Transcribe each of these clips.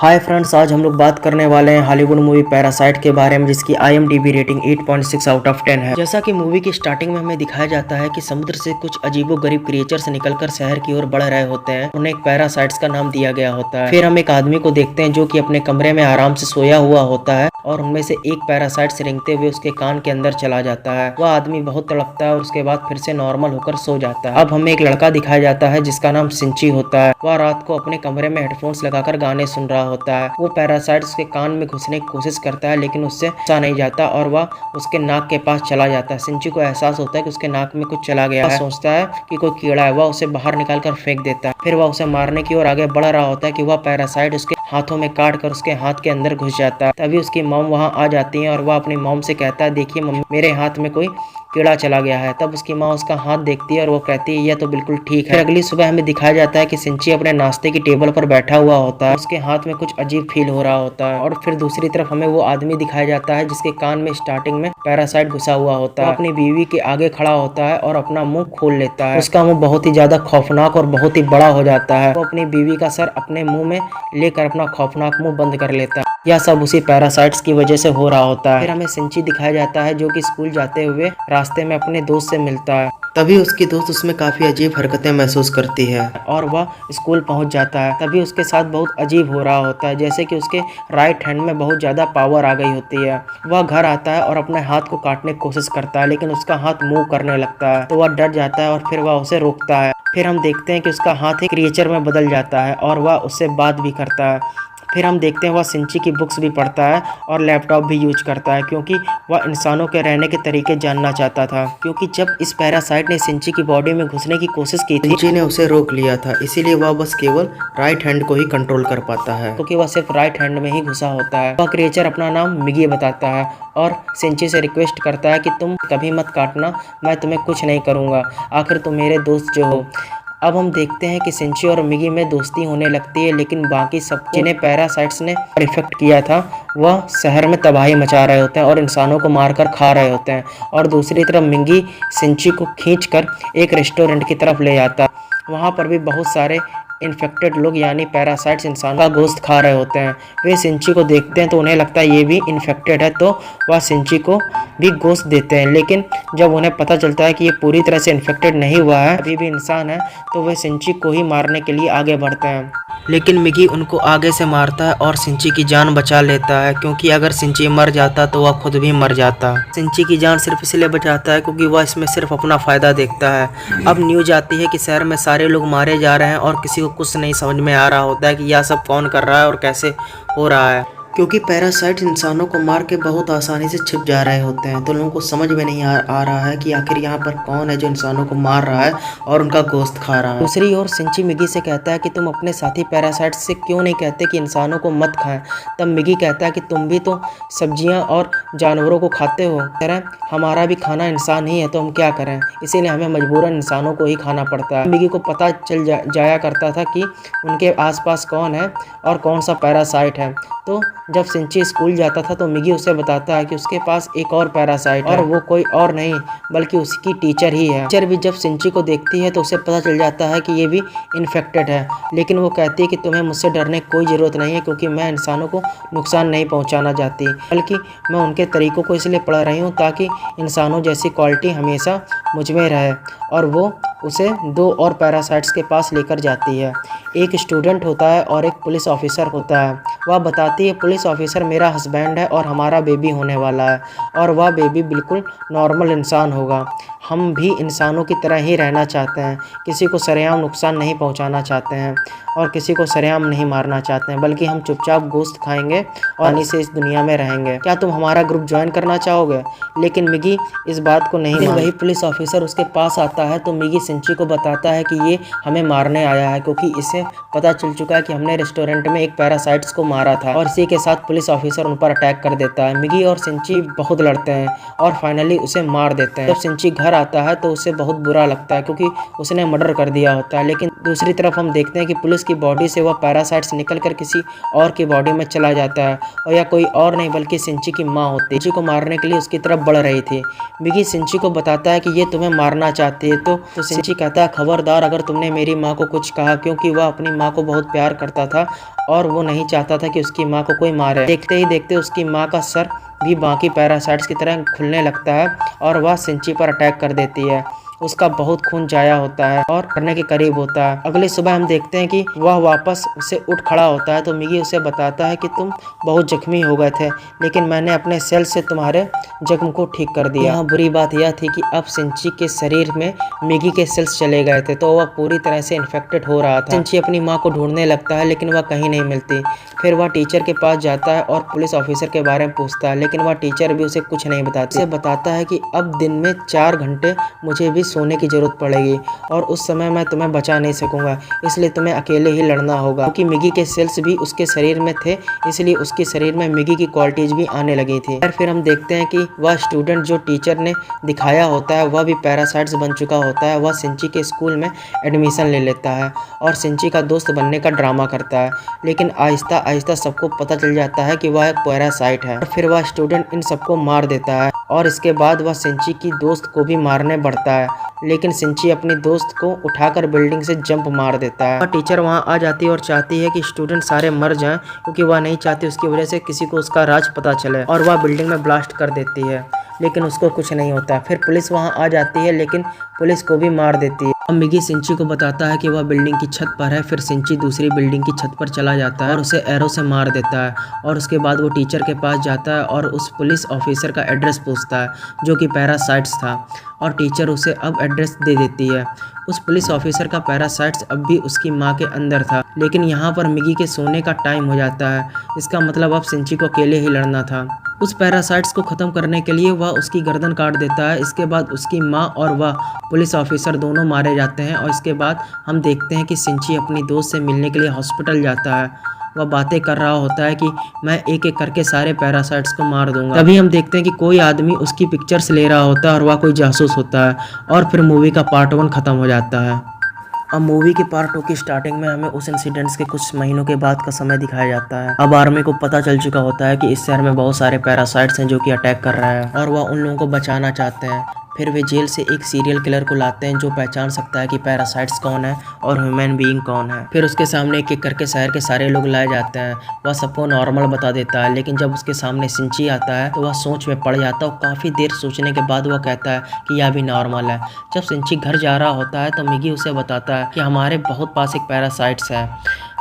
Hi friends, आज हम लोग बात करने वाले हैं हॉलीवुड मूवी पैरासाइट के बारे में, जिसकी IMDb रेटिंग 8.6 आउट ऑफ 10 है। जैसा कि मूवी की स्टार्टिंग में हमें दिखाया जाता है कि समुद्र से कुछ अजीबोगरीब क्रिएचर्स निकलकर शहर की ओर बढ़ रहे होते हैं। उन्हें एक पैरासाइट्स का नाम दिया गया होता है। फिर हम एक आदमी को देखते हैं जो कि अपने कमरे में आराम से सोया हुआ होता है और उनमें से एक पैरासाइट रेंगते हुए उसके कान के अंदर चला जाता है। वह आदमी बहुत तड़पता है और उसके बाद फिर से नॉर्मल होकर सो जाता है। अब हमें एक लड़का दिखाया जाता है जिसका नाम सिंची होता है। वह रात को अपने कमरे में हेडफोन्स लगाकर गाने सुन रहा होता है। वो पैरासाइट उसके कान में घुसने की कोशिश करता है लेकिन उससे घुसा नहीं जाता और वह उसके नाक के पास चला जाता है। सिंची को एहसास होता है कि उसके नाक में कुछ चला गया है। सोचता है कि कोई कीड़ा है। वह उसे बाहर निकाल कर फेंक देता है। फिर वह उसे मारने की ओर आगे बढ़ रहा होता है कि वह पैरासाइट उसके हाथों में काट कर उसके हाथ के अंदर घुस जाता है। तभी उसकी मॉम वहां आ जाती है और वह अपनी मॉम से कहता है, देखिए मम्मी, मेरे हाथ में कोई कीड़ा चला गया है। तब उसकी माँ उसका हाथ देखती है और वो कहती है, यह तो बिल्कुल ठीक है। फिर अगली सुबह हमें दिखाया जाता है कि सिंची अपने नाश्ते की टेबल पर बैठा हुआ होता है। उसके हाथ में कुछ अजीब फील हो रहा होता है और फिर दूसरी तरफ हमें वो आदमी दिखाया जाता है जिसके कान में स्टार्टिंग में पैरासाइट घुसा हुआ होता है। अपनी बीवी के आगे खड़ा होता है और अपना मुंह खोल लेता है। उसका मुंह बहुत ही ज्यादा खौफनाक और बहुत ही बड़ा हो जाता है। वो अपनी बीवी का सर अपने मुंह में लेकर अपना खौफनाक मुंह बंद कर लेता है। यह सब उसी पैरासाइट्स की वजह से हो रहा होता है। फिर हमें सिंची दिखाया जाता है जो कि स्कूल जाते हुए रास्ते में अपने दोस्त से मिलता है। तभी उसकी दोस्त उसमें काफी अजीब हरकतें महसूस करती है और वह स्कूल पहुंच जाता है। तभी उसके साथ बहुत अजीब हो रहा होता है, जैसे कि उसके राइट हैंड में बहुत ज्यादा पावर आ गई होती है। वह घर आता है और अपने हाथ को काटने की कोशिश करता है लेकिन उसका हाथ मूव करने लगता है तो वह डर जाता है और फिर वह उसे रोकता है। फिर हम देखते हैं कि उसका हाथ एक क्रिएचर में बदल जाता है और वह उससे बात भी करता है। फिर हम देखते हैं वह सिंची की बुक्स भी पढ़ता है और लैपटॉप भी यूज करता है क्योंकि वह इंसानों के रहने के तरीके जानना चाहता था। क्योंकि जब इस पैरासाइट ने सिंची की बॉडी में घुसने की कोशिश की थी, सिंची ने उसे रोक लिया था, इसीलिए वह बस केवल राइट हैंड को ही कंट्रोल कर पाता है क्योंकि वह सिर्फ राइट हैंड में ही घुसा होता है। वह क्रिएचर अपना नाम मिगी बताता है और सिंची से रिक्वेस्ट करता है कि तुम कभी मत काटना, मैं तुम्हें कुछ नहीं करूँगा, आखिर तुम मेरे दोस्त जो हो। अब हम देखते हैं कि सिंची और मिगी में दोस्ती होने लगती है लेकिन बाकी सब जिन्हें पैरासाइट्स ने इफेक्ट किया था वह शहर में तबाही मचा रहे होते हैं और इंसानों को मारकर खा रहे होते हैं। और दूसरी तरफ मिगी सिंची को खींचकर एक रेस्टोरेंट की तरफ ले जाता है। वहाँ पर भी बहुत सारे इन्फेक्टेड लोग यानी पैरासाइट्स इंसानों का गोश्त खा रहे होते हैं। वे सिंची को देखते हैं तो उन्हें लगता है ये भी इन्फेक्टेड है तो वह सिंची को भी गोश्त देते हैं। लेकिन जब उन्हें पता चलता है कि ये पूरी तरह से इन्फेक्टेड नहीं हुआ है, अभी भी इंसान है, तो वे सिंची को ही मारने के लिए आगे बढ़ते हैं। लेकिन मिगी उनको आगे से मारता है और सिंची की जान बचा लेता है क्योंकि अगर सिंची मर जाता तो वह खुद भी मर जाता। सिंची की जान सिर्फ इसलिए बचाता है क्योंकि वह इसमें सिर्फ अपना फायदा देखता है। अब न्यूज आती है कि शहर में सारे लोग मारे जा रहे हैं और किसी को कुछ नहीं समझ में आ रहा होता है कि यह सब कौन कर रहा है और कैसे हो रहा है, क्योंकि पैरासाइट इंसानों को मार के बहुत आसानी से छिप जा रहे होते हैं। तो लोगों को समझ में नहीं आ रहा है कि आखिर यहाँ पर कौन है जो इंसानों को मार रहा है और उनका गोश्त खा रहा है। दूसरी ओर सिंची मिगी से कहता है कि तुम अपने साथी पैरासाइट से क्यों नहीं कहते कि इंसानों को मत खाएं। तब मिगी कहता है कि तुम भी तो सब्जियां और जानवरों को खाते हो, तरह हमारा भी खाना इंसान ही है, तो हम क्या करें, इसीलिए हमें मजबूरन इंसानों को ही खाना पड़ता है। मिगी को पता चल जाया करता था कि उनके आसपास कौन है और कौन सा पैरासाइट है। तो जब सिंची स्कूल जाता था तो मिगी उसे बताता है कि उसके पास एक और पैरासाइट है और वो कोई और नहीं बल्कि उसकी टीचर ही है। टीचर भी जब सिंची को देखती है तो उसे पता चल जाता है कि ये भी इन्फेक्टेड है, लेकिन वो कहती है कि तुम्हें मुझसे डरने की कोई ज़रूरत नहीं है क्योंकि मैं इंसानों को नुकसान नहीं पहुंचाना चाहती, बल्कि मैं उनके तरीकों को इसलिए पढ़ रही हूँ ताकि इंसानों जैसी क्वालिटी हमेशा मुझ में रहे। और वो उसे 2 और पैरासाइट्स के पास लेकर जाती है। एक स्टूडेंट होता है और एक पुलिस ऑफिसर होता है। वह बताती है, पुलिस ऑफिसर मेरा हस्बैंड है और हमारा बेबी होने वाला है और वह बेबी बिल्कुल नॉर्मल इंसान होगा। हम भी इंसानों की तरह ही रहना चाहते हैं, किसी को सरेआम नुकसान नहीं पहुंचाना चाहते हैं और किसी को सरेआम नहीं मारना चाहते हैं, बल्कि हम चुपचाप गोश्त खाएंगे और आसानी से इस दुनिया में रहेंगे। क्या तुम हमारा ग्रुप ज्वाइन करना चाहोगे? लेकिन मिगी इस बात को नहीं मानती। वही पुलिस ऑफिसर उसके पास आता है तो मिगी सिंची को बताता है कि ये हमें मारने आया है क्योंकि इसे पता चल चुका है कि हमने रेस्टोरेंट में एक पैरासाइट्स को मारा था। और इसी के साथ पुलिस ऑफिसर उन पर अटैक कर देता है। मिगी और सिंची बहुत लड़ते हैं और फाइनली उसे मार देते हैं। जब सिंची घर आता है तो उसे बहुत बुरा लगता है क्योंकि उसने मर्डर कर दिया होता है। लेकिन दूसरी तरफ हम देखते हैं कि पुलिस की बॉडी से वह पैरासाइट्स निकलकर किसी और की बॉडी में चला जाता है और यह कोई और नहीं बल्कि सिंची की माँ होती है। सिंची को मारने के लिए उसकी तरफ बढ़ रही थी। मिगी सिंची को बताता है कि ये तुम्हें मारना चाहती है तो सिंची कहता है खबरदार अगर तुमने मेरी माँ को कुछ कहा, क्योंकि वह अपनी माँ को बहुत प्यार करता था और वो नहीं चाहता था कि उसकी माँ को कोई मारे। देखते ही देखते उसकी माँ का सर भी बाकी पैरासाइट्स की तरह खुलने लगता है और वह सिंची पर अटैक कर देती है। उसका बहुत खून जाया होता है और करने के करीब होता है। अगली सुबह हम देखते हैं कि वह वापस उसे उठ खड़ा होता है तो मिगी उसे बताता है कि तुम बहुत जख्मी हो गए थे, लेकिन मैंने अपने सेल से तुम्हारे जख्म को ठीक कर दिया। यहाँ बुरी बात यह थी कि अब सिंची के शरीर में मिगी के सेल्स चले गए थे तो वह पूरी तरह से इन्फेक्टेड हो रहा था। सिंची अपनी माँ को ढूंढने लगता है लेकिन वह कहीं नहीं मिलती। फिर वह टीचर के पास जाता है और पुलिस ऑफिसर के बारे में पूछता है, लेकिन वह टीचर भी उसे कुछ नहीं बताती। उसे बताता है कि अब दिन में 4 घंटे मुझे भी सोने की जरूरत पड़ेगी और उस समय मैं तुम्हें बचा नहीं सकूंगा, इसलिए तुम्हें अकेले ही लड़ना होगा। क्योंकि मिगी के सेल्स भी उसके शरीर में थे इसलिए उसके शरीर में मिगी की क्वालिटीज भी आने लगी थी। फिर हम देखते हैं कि वह स्टूडेंट जो टीचर ने दिखाया होता है वह भी पैरासाइट्स बन चुका होता है। वह सिंची के स्कूल में एडमिशन ले लेता है और सिंची का दोस्त बनने का ड्रामा करता है, लेकिन आहिस्ता आहिस्ता सबको पता चल जाता है कि वह एक पैरासाइट है। फिर वह स्टूडेंट इन सबको मार देता है और इसके बाद वह सिंची की दोस्त को भी मारने बढ़ता है, लेकिन सिंची अपनी दोस्त को उठाकर बिल्डिंग से जंप मार देता है। टीचर वहां आ जाती है और चाहती है कि स्टूडेंट सारे मर जाएं क्योंकि वह नहीं चाहती उसकी वजह से किसी को उसका राज पता चले, और वह बिल्डिंग में ब्लास्ट कर देती है लेकिन उसको कुछ नहीं होता। फिर पुलिस वहां आ जाती है लेकिन पुलिस को भी मार देती है। अब मिगी सिंची को बताता है कि वह बिल्डिंग की छत पर है। फिर सिंची दूसरी बिल्डिंग की छत पर चला जाता है और उसे एरो से मार देता है और उसके बाद वो टीचर के पास जाता है और उस पुलिस ऑफिसर का एड्रेस पूछता है जो कि पैरासाइट्स था, और टीचर उसे अब एड्रेस दे देती है। उस पुलिस ऑफिसर का पैरासाइट्स अब भी उसकी माँ के अंदर था, लेकिन यहाँ पर मिगी के सोने का टाइम हो जाता है। इसका मतलब अब सिंची को अकेले ही लड़ना था। उस पैरासाइट्स को ख़त्म करने के लिए वह उसकी गर्दन काट देता है। इसके बाद उसकी माँ और वह पुलिस ऑफिसर दोनों मारे जाते हैं और इसके बाद हम देखते हैं कि सिंची अपनी दोस्त से मिलने के लिए हॉस्पिटल जाता है। वह बातें कर रहा होता है कि मैं एक एक करके सारे पैरासाइट्स को मार दूंगा। तभी हम देखते हैं कि कोई आदमी उसकी पिक्चर्स ले रहा होता है और वह कोई जासूस होता है, और फिर मूवी का पार्ट 1 ख़त्म हो जाता है। अब मूवी के पार्ट 2 की स्टार्टिंग में हमें उस इंसिडेंट्स के कुछ महीनों के बाद का समय दिखाया जाता है। अब आर्मी को पता चल चुका होता है कि इस शहर में बहुत सारे पैरासाइट्स हैं जो कि अटैक कर रहे हैं और वह उन लोगों को बचाना चाहते हैं। फिर वे जेल से एक सीरियल किलर को लाते हैं जो पहचान सकता है कि पैरासाइट्स कौन है और ह्यूमन बीइंग कौन है। फिर उसके सामने एक एक करके शहर के सारे लोग लाए जाते हैं। वह सबको नॉर्मल बता देता है, लेकिन जब उसके सामने सिंची आता है तो वह सोच में पड़ जाता है और काफ़ी देर सोचने के बाद वह कहता है कि यह भी नॉर्मल है। जब सिंची घर जा रहा होता है तो मिगी उसे बताता है कि हमारे बहुत पास एक पैरासाइट्स है,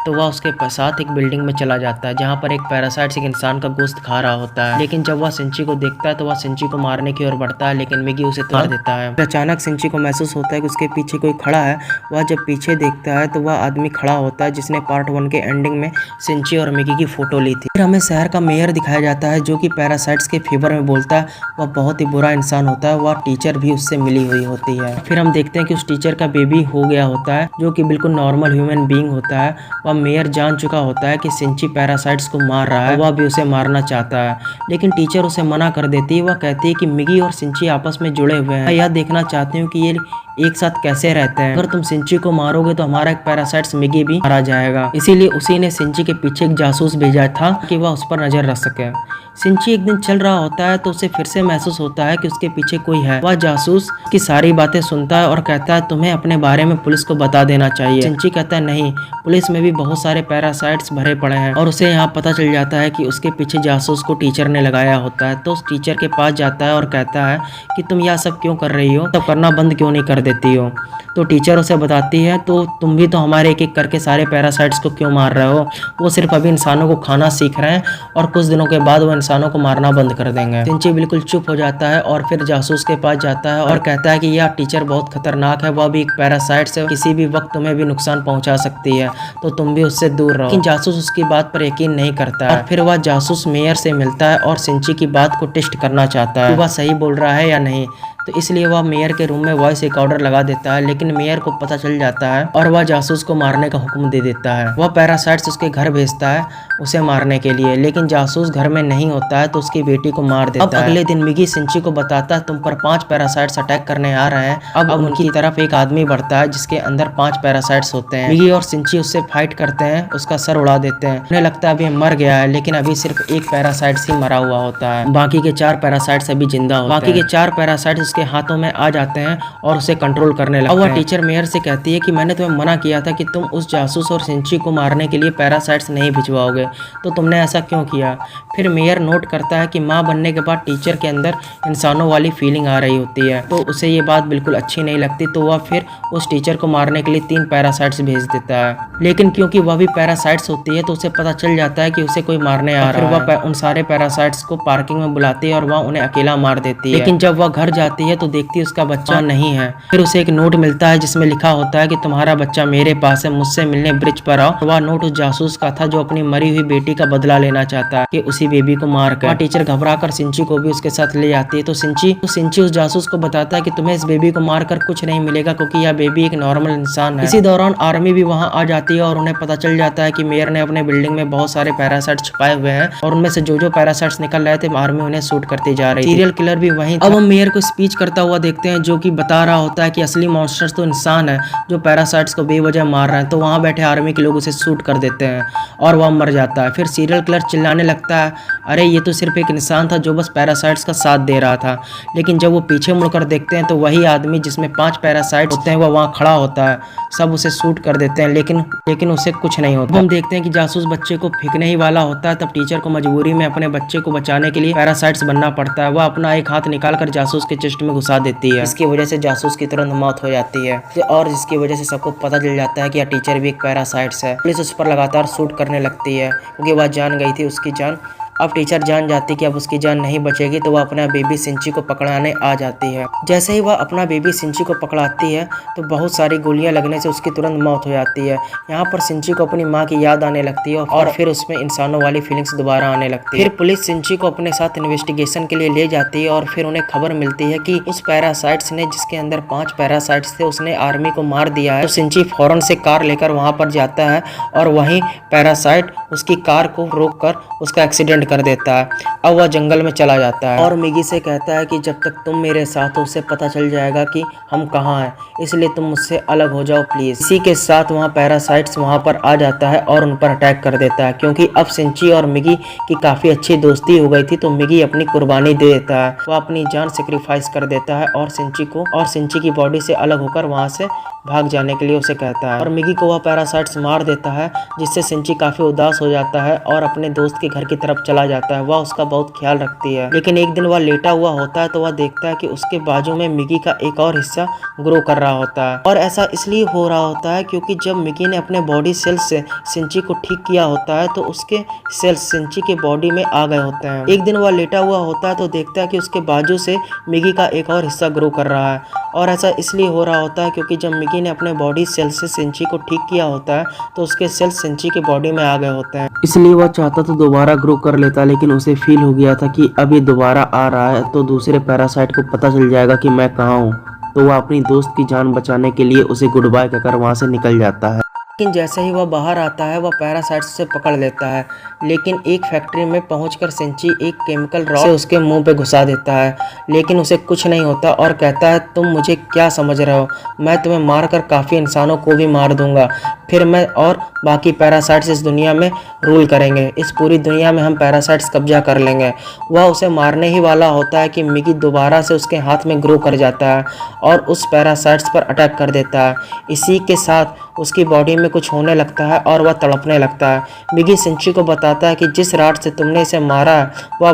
तो वह उसके साथ एक बिल्डिंग में चला जाता है जहाँ पर एक पैरासाइट्स एक इंसान का गोश्त खा रहा होता है। लेकिन जब वह सिंची को देखता है तो वह सिंची को मारने की ओर बढ़ता है, लेकिन मिगी उसे मार देता है। अचानक सिंची को महसूस होता है कि उसके पीछे कोई खड़ा है। वह जब पीछे देखता है तो वह आदमी खड़ा होता है जिसने पार्ट 1 के एंडिंग में सिंची और मिगी की फोटो ली थी। फिर हमें शहर का मेयर दिखाया जाता है जो कि पैरासाइट्स के फेवर में बोलता है। वह बहुत ही बुरा इंसान होता है। वह टीचर भी उससे मिली हुई होती है। फिर हम देखते हैं कि उस टीचर का बेबी हो गया होता है जो कि बिल्कुल नॉर्मल ह्यूमन बीइंग होता है। वह मेयर जान चुका होता है कि सिंची पैरासाइट्स को मार रहा है, वह भी उसे मारना चाहता है, लेकिन टीचर उसे मना कर देती है। वह कहती है कि मिगी और सिंची आपस में जुड़े हुए हैं, मैं यह देखना चाहती हूँ कि ये एक साथ कैसे रहते हैं। अगर तुम सिंची को मारोगे तो हमारा एक पैरासाइट्स मिगी भी मारा जाएगा। इसीलिए उसी ने सिंची के पीछे एक जासूस भेजा था कि वह उस पर नजर रख सके। सिंची एक दिन चल रहा होता है तो उसे फिर से महसूस होता है कि उसके पीछे कोई है। वह जासूस की सारी बातें सुनता है और कहता है तुम्हें अपने बारे में पुलिस को बता देना चाहिए। सिंची कहता है नहीं, पुलिस में भी बहुत सारे पैरासाइट्स भरे पड़े हैं, और उसे यहाँ पता चल जाता है कि उसके पीछे जासूस को टीचर ने लगाया होता है। तो उस टीचर के पास जाता है और कहता है कि तुम यह सब क्यों कर रही हो, तब करना बंद क्यों नहीं कर देती हो। तो टीचर उसे बताती है तो तुम भी तो हमारे एक एक करके सारे पैरासाइट्स को क्यों मार रहे हो। वो सिर्फ अभी इंसानों को खाना सीख रहे हैं और कुछ दिनों के बाद वो इंसानों को मारना बंद कर देंगे। सिंची बिल्कुल चुप हो जाता है और फिर जासूस के पास जाता है और कहता है कि यह टीचर बहुत खतरनाक है, वह भी एक पैरासाइट से किसी भी वक्त तुम्हें भी नुकसान पहुंचा सकती है, तो तुम भी उससे दूर रहो। लेकिन जासूस उसकी बात पर यकीन नहीं करता है। फिर वह जासूस मेयर से मिलता है और सिंची की बात को टेस्ट करना चाहता है कि वह सही बोल रहा है या नहीं। तो इसलिए वह मेयर के रूम में वॉइस रिकॉर्डर लगा देता है, लेकिन मेयर को पता चल जाता है और वह जासूस को मारने का हुक्म दे देता है। वह पैरासाइट्स उसके घर भेजता है। उसे मारने के लिए, लेकिन जासूस घर में नहीं होता है तो उसकी बेटी को मार देता है। अब अगले दिन मिगी सिंची को बताता है तुम पर 5 पैरासाइट्स अटैक करने आ रहे हैं। अब उनकी तरफ एक आदमी बढ़ता है जिसके अंदर 5 पैरासाइट्स होते हैं। मिगी और सिंची उससे फाइट करते हैं, उसका सर उड़ा देते हैं। उन्हें लगता है अभी मर गया है, लेकिन अभी सिर्फ एक पैरासाइट्स ही मरा हुआ होता है, बाकी के 4 पैरासाइट्स अभी जिंदा होते हैं। बाकी के 4 पैरासाइट्स उसके हाथों में आ जाते हैं और उसे कंट्रोल करने लगते हैं। वह टीचर मेयर से कहती है कि मैंने तुम्हें मना किया था कि तुम उस जासूस और सिंची को मारने के लिए पैरासाइट्स नहीं भिजवाओगे, तो तुमने ऐसा क्यों किया। फिर मेयर नोट करता है कि माँ बनने के बाद टीचर के अंदर इंसानों वाली फीलिंग आ रही होती है, तो उसे ये बात बिल्कुल अच्छी नहीं लगती, तो वह फिर उस टीचर को मारने के लिए 3 पैरासाइट्स भेज देता है। लेकिन क्योंकि वह भी पैरासाइट्स होती है तो उसे पता चल जाता है कि उसे कोई मारने आ रहा है। फिर वह उन सारे पैरासाइट्स को पार्किंग में बुलाती है और वह उन्हें अकेला मार देती है। लेकिन जब वह घर जाती है तो देखती है उसका बच्चा नहीं है। फिर उसे एक नोट मिलता है जिसमें लिखा होता है कि तुम्हारा बच्चा मेरे पास है, मुझसे मिलने ब्रिज पर आओ। वह नोट उस जासूस का था जो अपनी मरी हुई बेटी का बदला लेना चाहता है कि उसी बेबी को मारकर। टीचर घबराकर सिंची को भी उसके साथ ले जाती है, तो सिंची उस जासूस को बताता है कि तुम्हें इस बेबी को मारकर कुछ नहीं मिलेगा क्योंकि यह बेबी एक नॉर्मल इंसान है। इसी दौरान आर्मी भी वहां आ जाती है और उन्हें पता चल जाता है कि मेयर ने अपने बिल्डिंग में बहुत सारे पैरासाइट्स छुपाए हुए हैं और उनमें से जो पैरासाइट्स निकल रहे थे आर्मी उन्हें शूट करती जा रही थी। सीरियल किलर भी वहीं था। अब हम मेयर को स्पीच करता हुआ देखते हैं जो कि बता रहा होता है कि असली मॉन्स्टर्स तो इंसान है जो पैरासाइट्स को बेवजह मार रहे हैं, तो वहां बैठे आर्मी के लोग उसे शूट कर देते हैं और वह मर जाता है। फिर सीरियल किलर चिल्लाने लगता है अरे ये तो सिर्फ एक इंसान था जो बस पैरासाइट्स का साथ दे रहा था। लेकिन जब वो पीछे मुड़कर देखते हैं तो वही आदमी जिसमें 5 पैरासाइट्स होते हैं वह वहाँ खड़ा होता है। सब उसे शूट कर देते हैं लेकिन उसे कुछ नहीं होता। हम देखते हैं कि जासूस बच्चे को फेंकने ही वाला होता है, तब टीचर को मजबूरी में अपने बच्चे को बचाने के लिए पैरासाइट्स बनना पड़ता है। वह अपना एक हाथ निकालकर जासूस के चेस्ट में घुसा देती है। इसकी वजह से जासूस की तुरंत मौत हो जाती है और जिसकी वजह से सबको पता चल जाता है कि यह टीचर भी एक पैरासाइट्स है। पुलिस उस पर लगातार शूट करने लगती है क्योंकि वह जान गई थी उसकी जान। अब टीचर जान जाती कि अब उसकी जान नहीं बचेगी, तो वह अपना बेबी सिंची को पकड़ाने आ जाती है। जैसे ही वह अपना बेबी सिंची को पकड़ाती है तो बहुत सारी गोलियां लगने से उसकी तुरंत मौत हो जाती है। यहाँ पर सिंची को अपनी माँ की याद आने लगती है और फिर उसमें इंसानों वाली फीलिंग्स दोबारा आने लगती है। फिर पुलिस सिंची को अपने साथ इन्वेस्टिगेशन के लिए ले जाती है और फिर उन्हें खबर मिलती है कि उस पैरासाइट्स ने जिसके अंदर 5 पैरासाइट्स थे उसने आर्मी को मार दिया है। तो सिंची फौरन से कार लेकर वहाँ पर जाता है और वहीं पैरासाइट उसकी कार को रोककर उसका एक्सीडेंट कर देता है। अब वह जंगल में चला जाता है और मिगी से कहता है कि जब तक तुम मेरे साथ हो उसे पता चल जाएगा कि हम कहाँ हैं, इसलिए तुम मुझसे अलग हो जाओ प्लीज। इसी के साथ वहाँ पैरासाइट्स वहाँ पर आ जाता है और उन पर अटैक कर देता है। क्योंकि अब सिंची और मिगी की काफी अच्छी दोस्ती हो गई थी तो मिगी अपनी कुर्बानी दे देता है। वह अपनी जान सेक्रीफाइस कर देता है और सिंची की बॉडी से अलग होकर वहाँ से भाग जाने के लिए उसे कहता है और मिगी को वह पैरासाइट्स मार देता है, जिससे सिंची काफी उदास हो जाता है और अपने दोस्त के घर की तरफ चला जाता है। वह उसका बहुत ख्याल रखती है। लेकिन एक दिन वह लेटा हुआ होता है तो वह देखता है कि उसके बाजू में मिगी का एक और हिस्सा ग्रो कर रहा होता है और ऐसा इसलिए हो रहा होता है क्योंकि जब मिगी ने अपने बॉडी सेल्स से सिंची को ठीक किया होता है तो उसके सेल्स सिंची के बॉडी में आ गए होते हैं। एक दिन वह लेटा हुआ होता है तो देखता है कि उसके बाजू से मिगी का एक और हिस्सा ग्रो कर रहा है और ऐसा इसलिए हो रहा होता है क्योंकि जब मिगी ने अपने बॉडी सेल से सिंची को ठीक किया होता है तो उसके सेल्स सिंची की बॉडी में आ गए होते हैं। इसलिए वह चाहता तो दोबारा ग्रो कर लेता, लेकिन उसे फील हो गया था कि अब ये दोबारा आ रहा है तो दूसरे पैरासाइट को पता चल जाएगा कि मैं कहाँ हूँ, तो वह अपनी दोस्त की जान बचाने के लिए उसे गुड बाय कहकर वहाँ से निकल जाता है। लेकिन जैसे ही वह बाहर आता है वह पैरासाइट्स से पकड़ लेता है। लेकिन एक फैक्ट्री में पहुंचकर सिंची एक केमिकल रॉड से उसके मुंह पे घुसा देता है, लेकिन उसे कुछ नहीं होता और कहता है तुम मुझे क्या समझ रहे हो, मैं तुम्हें मारकर काफ़ी इंसानों को भी मार दूंगा, फिर मैं और बाकी पैरासाइट्स इस दुनिया में रूल करेंगे, इस पूरी दुनिया में हम पैरासाइट्स कब्जा कर लेंगे। वह उसे मारने ही वाला होता है कि मिगी दोबारा से उसके हाथ में ग्रो कर जाता है और उस पैरासाइट्स पर अटैक कर देता है। इसी के साथ उसकी बॉडी में कुछ होने लगता है और वह तड़पने लगता है। मिगी सिंची को बताता है कि जिस राड से तुमने इसे मारा है वह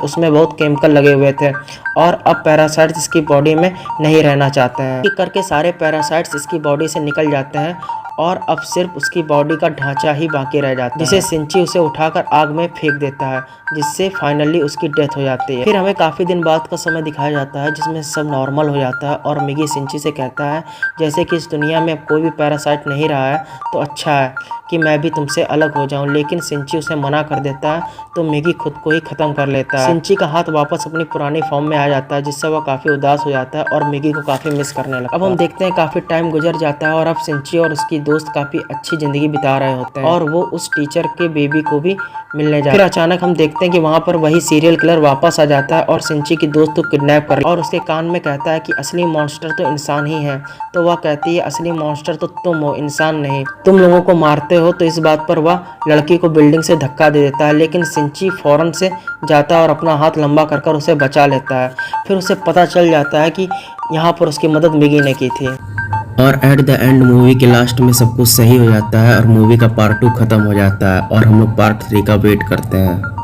उसमें बहुत केमिकल लगे हुए थे और अब पैरासाइट्स इसकी बॉडी में नहीं रहना चाहते हैं। करके सारे पैरासाइट्स इसकी बॉडी से निकल जाते हैं और अब सिर्फ उसकी बॉडी का ढांचा ही बाकी रह जाता है, जिसे सिंची उसे उठाकर आग में फेंक देता है, जिससे फाइनली उसकी डेथ हो जाती है। फिर हमें काफ़ी दिन बाद का समय दिखाया जाता है जिसमें सब नॉर्मल हो जाता है और मिगी सिंची से कहता है जैसे कि इस दुनिया में कोई भी पैरासाइट नहीं रहा है तो अच्छा है कि मैं भी तुमसे अलग हो जाऊं। लेकिन सिंची उसे मना कर देता है तो मिगी खुद को ही ख़त्म कर लेता है। सिंची का हाथ वापस अपनी पुरानी फॉर्म में आ जाता है, जिससे वह काफ़ी उदास हो जाता है और मिगी को काफ़ी मिस करने लगता है। अब हम देखते हैं काफ़ी टाइम गुजर जाता है और अब सिंची और उसकी दोस्त काफी अच्छी जिंदगी बिता रहे होते हैं और वो उस टीचर के बेबी को भी मिलने जाते हैं। फिर अचानक हम देखते हैं कि वहाँ पर वही सीरियल किलर वापस आ जाता है और सिंची की दोस्त को किडनैप कर और उसके कान में कहता है कि असली मॉन्स्टर तो इंसान ही है। तो वह कहती है असली मॉन्स्टर तो तुम हो, इंसान नहीं। तुम लोगों को मारते हो। तो इस बात पर वह लड़की को बिल्डिंग से धक्का दे देता है, लेकिन सिंची फौरन से जाता है और अपना हाथ लंबा कर उसे बचा लेता है। फिर उसे पता चल जाता है कि यहाँ पर उसकी मदद मिगी ने की थी। और एट द एंड मूवी के लास्ट में सब कुछ सही हो जाता है और मूवी का पार्ट 2 खत्म हो जाता है और हम लोग पार्ट 3 का वेट करते हैं।